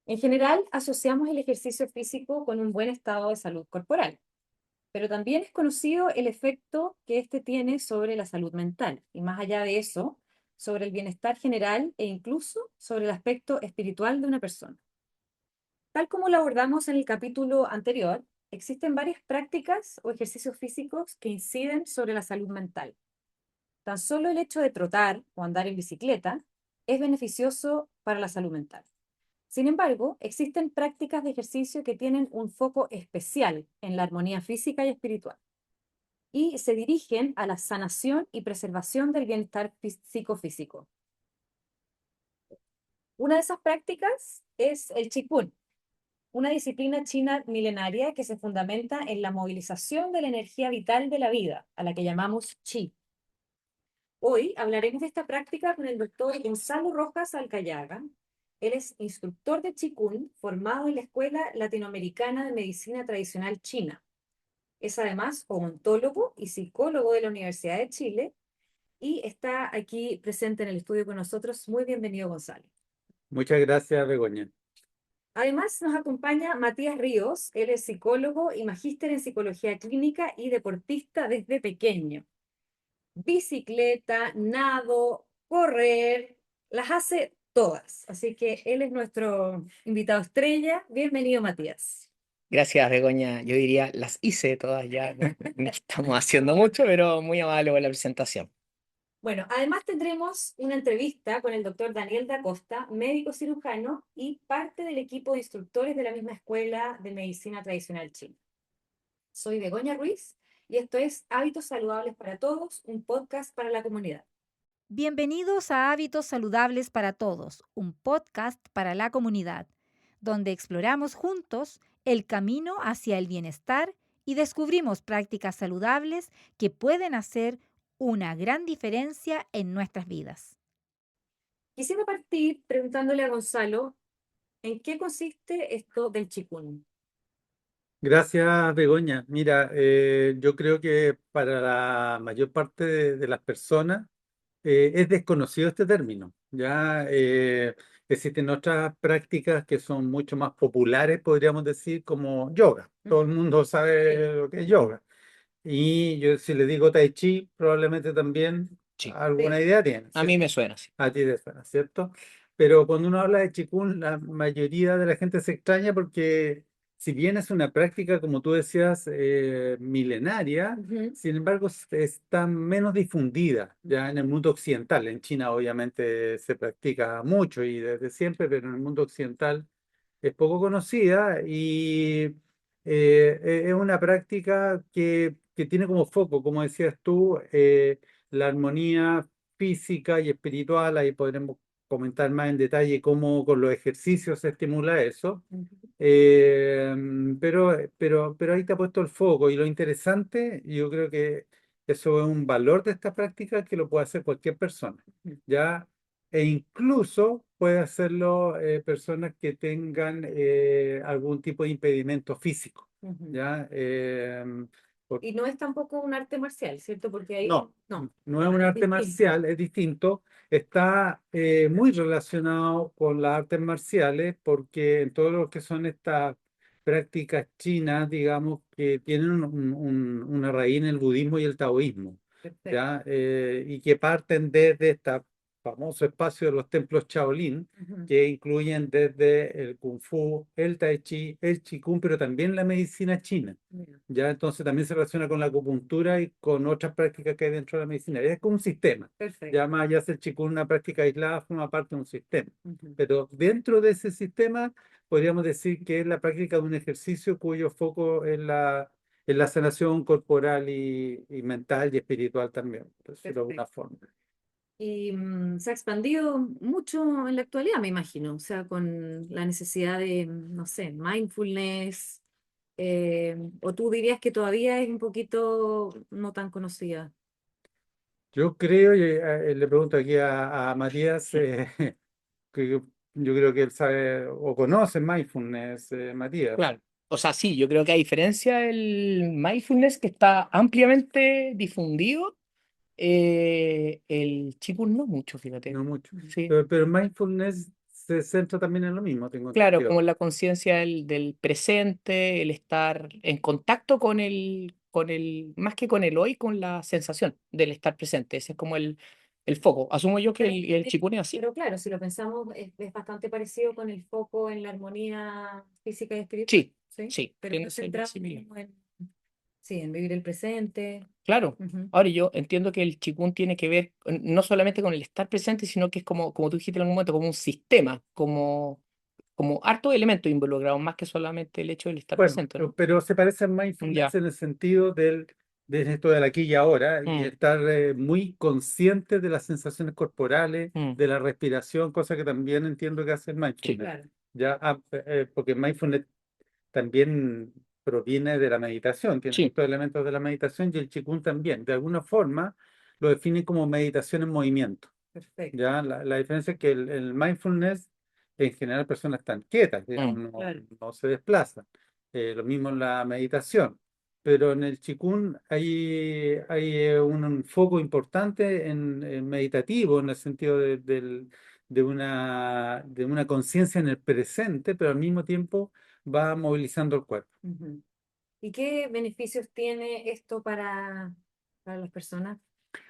En general, asociamos el ejercicio físico con un buen estado de salud corporal, pero también es conocido el efecto que este tiene sobre la salud mental y más allá de eso, sobre el bienestar general e incluso sobre el aspecto espiritual de una persona. Tal como lo abordamos en el capítulo anterior, existen varias prácticas o ejercicios físicos que inciden sobre la salud mental. Tan solo el hecho de trotar o andar en bicicleta es beneficioso para la salud mental. Sin embargo, existen prácticas de ejercicio que tienen un foco especial en la armonía física y espiritual y se dirigen a la sanación y preservación del bienestar psicofísico. Una de esas prácticas es el Qigong, una disciplina china milenaria que se fundamenta en la movilización de la energía vital de la vida, a la que llamamos Qi. Hoy hablaremos de esta práctica con el doctor Gonzalo Rojas Alcayaga. Él es instructor de Qigong, formado en la Escuela Latinoamericana de Medicina Tradicional China. Es además odontólogo y psicólogo de la Universidad de Chile y está aquí presente en el estudio con nosotros. Muy bienvenido, Gonzalo. Muchas gracias, Begoña. Además, nos acompaña Matías Ríos. Él es psicólogo y magíster en psicología clínica y deportista desde pequeño. Bicicleta, nado, correr, las hace todas. Así que él es nuestro invitado estrella. Bienvenido, Matías. Gracias, Begoña. Yo diría, las hice todas ya. No, no estamos haciendo mucho, pero muy amable por la presentación. Bueno, además tendremos una entrevista con el doctor Daniel da Costa, médico cirujano y parte del equipo de instructores de la misma escuela de medicina tradicional china. Soy Begoña Ruiz y esto es Hábitos Saludables para Todos, un podcast para la comunidad. Bienvenidos a Hábitos Saludables para Todos, un podcast para la comunidad, donde exploramos juntos el camino hacia el bienestar y descubrimos prácticas saludables que pueden hacer una gran diferencia en nuestras vidas. Quisiera partir preguntándole a Gonzalo, ¿en qué consiste esto del Qigong? Gracias, Begoña. Mira, yo creo que para la mayor parte de las personas es desconocido este término. Ya existen otras prácticas que son mucho más populares, podríamos decir, como yoga. Todo el mundo Sí. sabe lo que es yoga. Y yo si le digo tai chi, probablemente también Sí, alguna Sí. idea tiene, a mí ¿cierto? me suena así. A ti te suena, ¿cierto? Pero cuando uno habla de Qigong, la mayoría de la gente se extraña porque si bien es una práctica, como tú decías, milenaria, Ujú. sin embargo está menos difundida ya en el mundo occidental. En China obviamente se practica mucho y desde siempre, pero en el mundo occidental es poco conocida y es una práctica que tiene como foco, como decías tú, la armonía física y espiritual. Ahí podremos comentar más en detalle cómo con los ejercicios se estimula eso. Ujú. Eh, pero ahí te ha puesto el foco y lo interesante, yo creo que eso es un valor de esta práctica que lo puede hacer cualquier persona, ¿ya? E incluso puede hacerlo personas que tengan algún tipo de impedimento físico, Ujú. ¿ya? Y no es tampoco un arte marcial, ¿cierto? Porque ahí, No, no, no es un ya, es arte distinto. marcial, es distinto. Está muy relacionado con las artes marciales porque en todo lo que son estas prácticas chinas, digamos, que tienen una raíz en el budismo y el taoísmo, Perfecto. ¿ya? Y que parten desde este famoso espacio de los templos Shaolin, Ujú. que incluyen desde el Kung Fu, el Tai Chi, el Qigong, pero también la medicina china. Mira. Ya, entonces también se relaciona con la acupuntura y con otras prácticas que hay dentro de la medicina. Es como un sistema. Perfecto. Ya más allá de ser Qigong una práctica aislada, forma parte de un sistema. Ujú. Pero dentro de ese sistema podríamos decir que es la práctica de un ejercicio cuyo foco es la sanación corporal y mental y espiritual también, por decirlo de alguna Perfecto. forma. Y se ha expandido mucho en la actualidad, me imagino, o sea, con la necesidad de, no sé, mindfulness, o tú dirías que todavía es un poquito no tan conocida. Yo creo, y le pregunto aquí a Matías, que yo creo que él sabe o conoce mindfulness, Matías. Claro. O sea, sí, yo creo que a diferencia del mindfulness que está ampliamente difundido, el Qigong no mucho, fíjate. No mucho. Sí, Pero mindfulness se centra también en lo mismo, tengo Claro, entendido. como la conciencia del presente, el estar en contacto más que con el hoy, con la sensación del estar presente. Ese es como el foco. Asumo yo que Pero, el chikun es así. pero claro, si lo pensamos, es bastante parecido con el foco en la armonía física y espiritual, Sí, ¿sí? sí, Pero tiene está que ser centrado similar. como sí, en vivir el presente. Claro. Ujú. Ahora yo entiendo que el chikun tiene que ver no solamente con el estar presente, sino que es como tú dijiste en algún momento, como un sistema, como hartos elementos involucrados, más que solamente el hecho del estar Bueno, presente, ¿no? pero se parece al mindfulness Ya. en el sentido de esto del aquí y ahora y Mm, estar muy consciente de las sensaciones corporales, mm, de la respiración, cosa que también entiendo que hace el sí. mindfulness. Claro. Ya, porque mindfulness también proviene de la meditación, tiene Sí. muchos elementos de la meditación y el Qigong también. De alguna forma lo define como meditación en movimiento. Perfecto. ¿Ya? La diferencia es que el mindfulness, en general, personas están quietas, digamos, Mm, Claro. no se desplazan. Lo mismo en la meditación. Pero en el Qigong hay un foco importante en meditativo, en el sentido de una conciencia en el presente, pero al mismo tiempo va movilizando el cuerpo. Ujú. ¿Y qué beneficios tiene esto para las personas?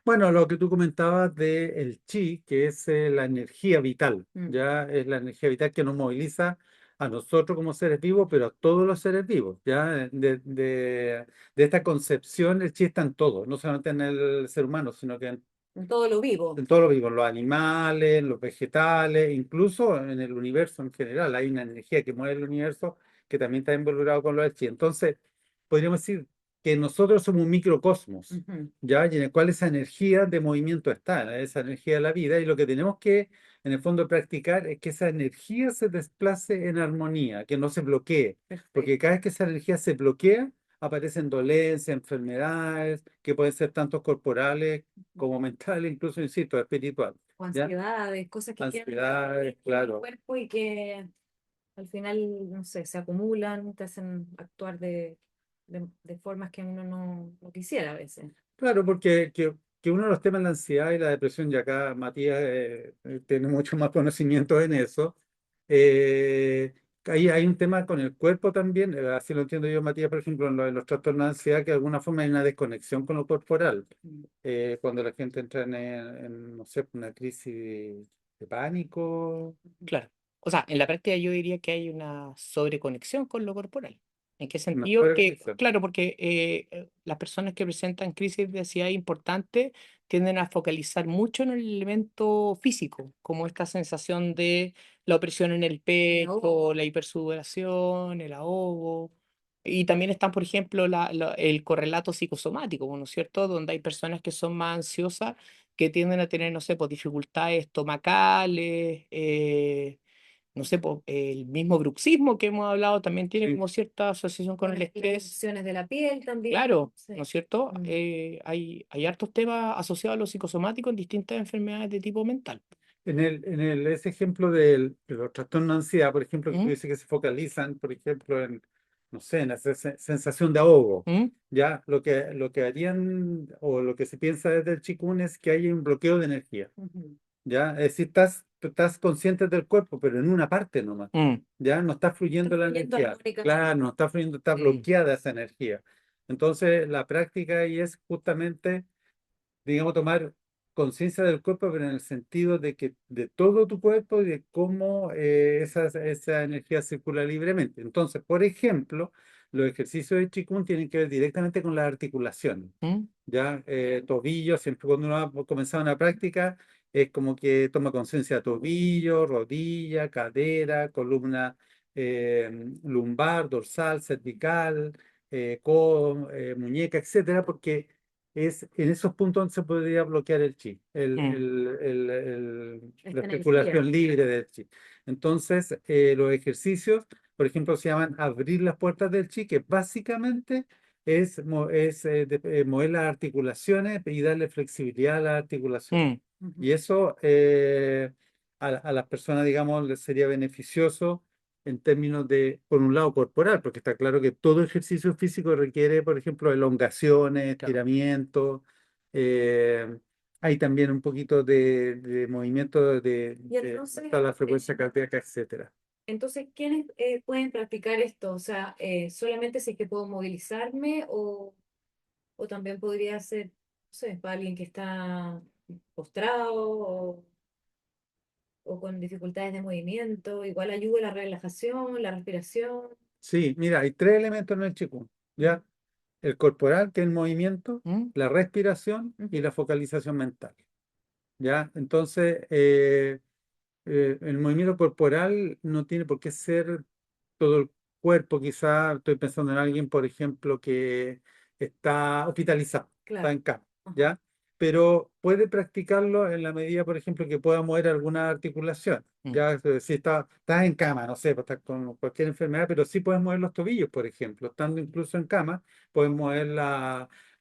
Bueno, lo que tú comentabas del chi, que es la energía vital, Mm. ya es la energía vital que nos moviliza a nosotros como seres vivos, pero a todos los seres vivos, ya de esta concepción el chi está en todo, no solamente en el ser humano, sino que En todo lo vivo. en todo lo vivo, en los animales, en los vegetales, incluso en el universo en general. Hay una energía que mueve el universo que también está involucrado con lo del chi. Entonces, podríamos decir que nosotros somos un microcosmos, Ujú. ¿ya? Y en el cual esa energía de movimiento está, esa energía de la vida, y lo que tenemos que, en el fondo, practicar es que esa energía se desplace en armonía, que no se bloquee, Perfecto. porque cada vez que esa energía se bloquea, aparecen dolencias, enfermedades, que pueden ser tanto corporales como mental, incluso, insisto, espiritual, O ¿ya? ansiedades, cosas que quedan Ansiedades, en el claro. cuerpo y que al final, no sé, se acumulan, te hacen actuar de formas que uno no quisiera a veces. Claro, porque que uno de los temas de la ansiedad y la depresión, y acá Matías tiene mucho más conocimiento en eso, hay un tema con el cuerpo también, así lo entiendo yo, Matías, por ejemplo, en los trastornos de ansiedad, que de alguna forma hay una desconexión con lo corporal. Mm. Cuando la gente entra no sé, una crisis de pánico. claro. O sea, en la práctica yo diría que hay una sobreconexión con lo corporal. ¿En qué Una sentido? Que, sobreconexión. claro, porque las personas que presentan crisis de ansiedad importante tienden a focalizar mucho en el elemento físico, como esta sensación de la opresión en el El ahogo. pecho, la hipersudoración, el ahogo. Y también están, por ejemplo, el correlato psicosomático, ¿no es cierto? Donde hay personas que son más ansiosas, que tienden a tener, no sé, pues, dificultades estomacales, no sé, po, el mismo bruxismo que hemos hablado también tiene Sí. como cierta asociación con el Las estrés. erupciones de la piel también. Claro, ¿no Sí. es cierto? Mm. Hay hartos temas asociados a lo psicosomático en distintas enfermedades de tipo mental. Ese ejemplo de los trastornos de ansiedad, por ejemplo, que tú ¿Mm? dices que se focalizan, por ejemplo, no sé, en esa sensación de ahogo, ¿Mm? ya lo que harían o lo que se piensa desde el Qigong es que hay un bloqueo de energía, Ujú. ya, es decir, tú estás consciente del cuerpo, pero en una parte nomás, ¿Mm? ya, no está fluyendo la Fluyendo energía, armónicamente. claro, no está fluyendo, está Mm. bloqueada esa energía. Entonces, la práctica ahí es justamente digamos, tomar conciencia del cuerpo, pero en el sentido de que de todo tu cuerpo y de cómo esa energía circula libremente. Entonces, por ejemplo, los ejercicios de Qigong tienen que ver directamente con las articulaciones. ¿Mm? Ya, tobillo, siempre cuando uno va a comenzar una práctica, es como que toma conciencia de tobillo, rodilla, cadera, columna eh, lumbar, dorsal, cervical, codo, muñeca, etcétera, porque es en esos puntos donde se podría bloquear el chi, ¿Mm? la Esta energía. circulación libre del chi. Entonces, los ejercicios, por ejemplo, se llaman abrir las puertas del chi, que básicamente es mover las articulaciones y darle flexibilidad a las articulaciones. ¿Mm? Y Ujú. eso a las personas, digamos, les sería beneficioso en términos de, por un lado, corporal, porque está claro que todo ejercicio físico requiere, por ejemplo, elongaciones, Claro. estiramientos, eh, Hay también un poquito de movimiento Y entonces, está la frecuencia cardíaca, etcétera. entonces, ¿quiénes pueden practicar esto? O sea, ¿solamente si es que puedo movilizarme o también podría ser, no sé, para alguien que está postrado o con dificultades de movimiento? Igual ayuda la relajación, la respiración. Sí, mira, hay tres elementos en el Qigong, ¿ya? El corporal, que es el movimiento, ¿Mm? la respiración y Ujú. la focalización mental, ¿ya? Entonces, el movimiento corporal no tiene por qué ser todo el cuerpo, quizá estoy pensando en alguien, por ejemplo, que está hospitalizado, está Claro. en cama, Ajá. ¿ya? Pero puede practicarlo en la medida, por ejemplo, que pueda mover alguna articulación. Mm. Ya, si estás en cama, no sé, pues estás con cualquier enfermedad, pero sí puedes mover los tobillos, por ejemplo. Estando incluso en cama, puedes mover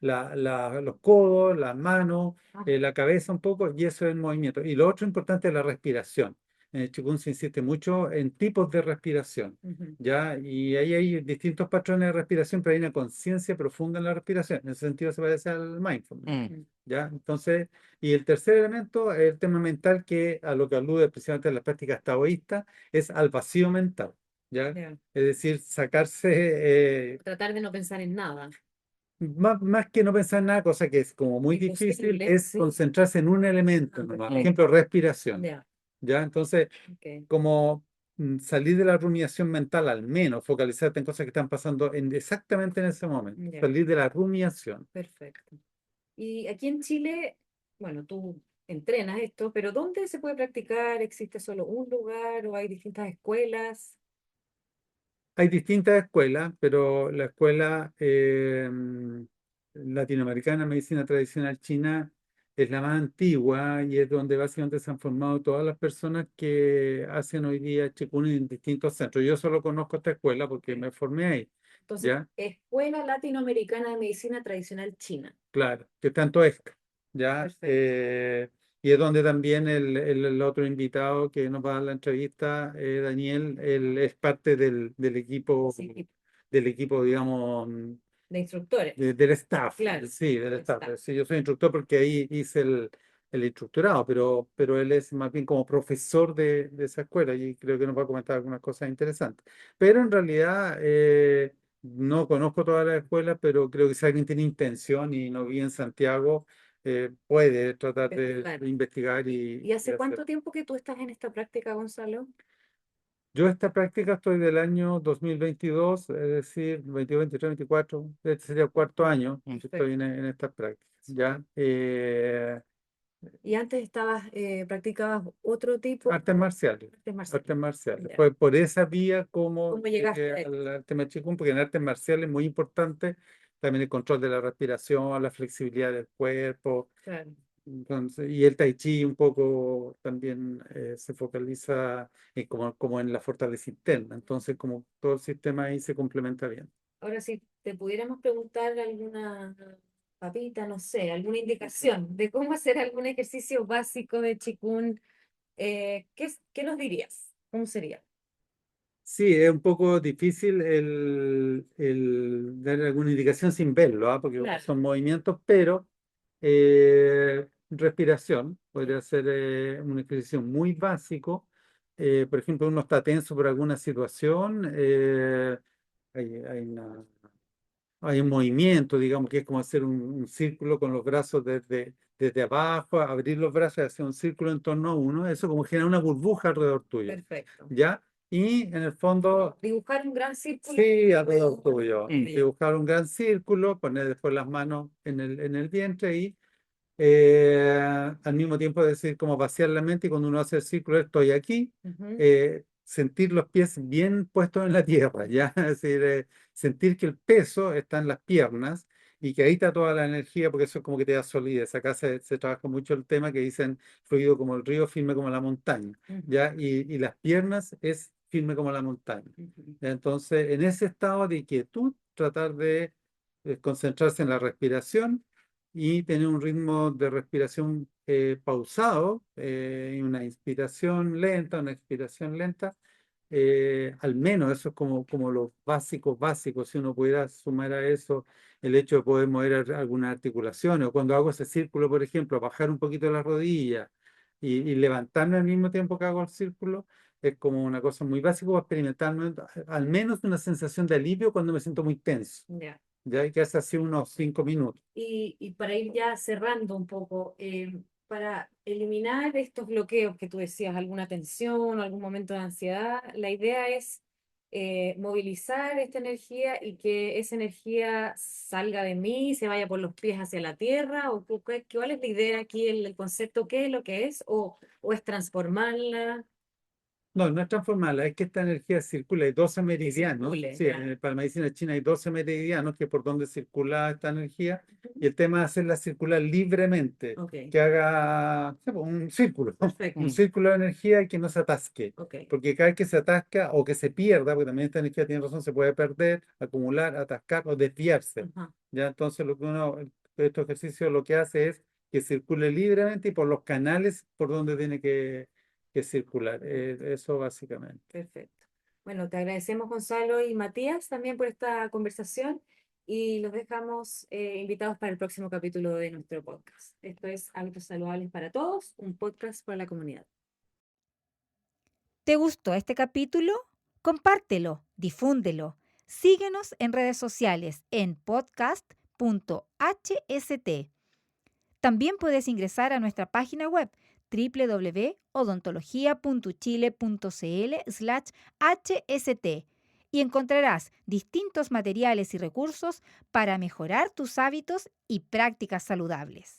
los codos, las manos, Ah, la cabeza un poco, y eso es el movimiento. Y lo otro importante es la respiración. En el Qigong se insiste mucho en tipos de respiración. ujú. ¿Ya? Y ahí hay distintos patrones de respiración, pero hay una conciencia profunda en la respiración. En ese sentido se parece al mindfulness. Mm. Mm. ¿Ya? Entonces, y el tercer elemento es el tema mental, que a lo que alude precisamente en las prácticas taoístas, es al vacío mental. ¿Ya? Ya. Es decir, sacarse, Tratar de no pensar en nada. más que no pensar en nada, cosa que es como muy difícil, Imposible, es sí. concentrarse en un elemento nomás. Por Mm. ejemplo, respiración. Ya, ¿Ya? Entonces, ok. como salir de la rumiación mental, al menos focalizarte en cosas que están pasando exactamente en ese momento, Ya, salir de la rumiación. perfecto. Y aquí en Chile, bueno, tú entrenas esto, pero ¿dónde se puede practicar? ¿Existe solo un lugar o hay distintas escuelas? Hay distintas escuelas, pero la escuela latinoamericana de medicina tradicional china es la más antigua y es donde básicamente se han formado todas las personas que hacen hoy día Qigong en distintos centros. Yo solo conozco esta escuela porque me formé ahí, Entonces, ¿ya? Escuela Latinoamericana de Medicina Tradicional China. Claro, que tanto es, ¿ya? Perfecto. Y es donde también el otro invitado que nos va a dar la entrevista, Daniel, él es parte Sí, del equipo, digamos, de instructores. del staff, Claro, sí, del del staff. staff. Sí, yo soy instructor porque ahí hice el instructorado, pero él es más bien como profesor de esa escuela y creo que nos va a comentar algunas cosas interesantes. Pero en realidad no conozco todas las escuelas, pero creo que si alguien tiene intención y no vive en Santiago, puede tratar Investigar. de investigar ¿Y y hace hacer. cuánto tiempo que tú estás en esta práctica, Gonzalo? Yo esta práctica estoy del año 2022, es decir, 22, 23, 24, este sería el cuarto año que estoy Perfecto. en estas prácticas, ¿ya? Y antes practicabas otro tipo Artes marciales, de artes marciales. artes marciales. Ya. Fue por esa vía como ¿Cómo llegaste llegué a al arte Chikung, porque en artes marciales es muy importante también el control de la respiración, la flexibilidad del cuerpo. Claro. Entonces, y el Tai Chi un poco también se focaliza como en la fortaleza interna. Entonces, como todo el sistema ahí se complementa bien. Ahora, si te pudiéramos preguntar alguna papita, no sé, alguna indicación de cómo hacer algún ejercicio básico de Qigong, ¿qué nos dirías? ¿Cómo sería? Sí, es un poco difícil el dar alguna indicación sin verlo, ¿ah? Porque Claro. son movimientos, pero respiración podría ser un ejercicio muy básico. Por ejemplo, uno está tenso por alguna situación, hay hay un movimiento, digamos, que es como hacer un círculo con los brazos desde abajo, abrir los brazos y hacer un círculo en torno a uno, eso como genera una burbuja alrededor tuyo, Perfecto. ¿ya? Y en el fondo, Dibujar un gran círculo. sí, alrededor tuyo, Mm. dibujar un gran círculo, poner después las manos en el vientre y al mismo tiempo decir como vaciar la mente y cuando uno hace el círculo, estoy aquí, Ujú. sentir los pies bien puestos en la tierra, ¿ya? Es decir, sentir que el peso está en las piernas y que ahí está toda la energía porque eso es como que te da solidez. Acá se trabaja mucho el tema que dicen fluido como el río, firme como la montaña, Ujú. ¿ya? Y las piernas es firme como la montaña. Ujú. Entonces, en ese estado de quietud, tratar de concentrarse en la respiración y tener un ritmo de respiración pausado, y una inspiración lenta, una expiración lenta, Al menos eso es como los básicos. Si uno pudiera sumar a eso el hecho de poder mover algunas articulaciones, o cuando hago ese círculo, por ejemplo, bajar un poquito la rodilla y levantarme al mismo tiempo que hago el círculo, es como una cosa muy básica para experimentar al menos una sensación de alivio cuando me siento muy tenso. Ya. Ya hay que hacer así unos 5 minutos. Y para ir ya cerrando un poco, para eliminar estos bloqueos que tú decías, alguna tensión o algún momento de ansiedad, la idea es movilizar esta energía y que esa energía salga de mí, se vaya por los pies hacia la tierra, o ¿cuál es la idea aquí, el concepto, qué es lo que es, o es transformarla, No, no es transformarla, es que esta energía circula, hay 12 que meridianos. circule, Sí, ya. para la medicina china hay 12 meridianos que es por donde circula esta energía, y el tema es hacerla circular libremente, Ok, que haga sí, pues, un círculo, perfecto, un círculo de energía y que no se atasque, ok, porque cada vez que se atasca o que se pierda, porque también esta energía tiene razón, se puede perder, acumular, atascar o desviarse. ajá, Ya, entonces estos ejercicios lo que hace es que circule libremente y por los canales por donde tiene que circular. Eso básicamente. perfecto. Bueno, te agradecemos Gonzalo y Matías también por esta conversación y los dejamos invitados para el próximo capítulo de nuestro podcast. Esto es Hábitos Saludables para Todos, un podcast para la comunidad. ¿Te gustó este capítulo? Compártelo, difúndelo. Síguenos en redes sociales en podcast.hst. También puedes ingresar a nuestra página web www.odontologia.chile.cl/hst y encontrarás distintos materiales y recursos para mejorar tus hábitos y prácticas saludables.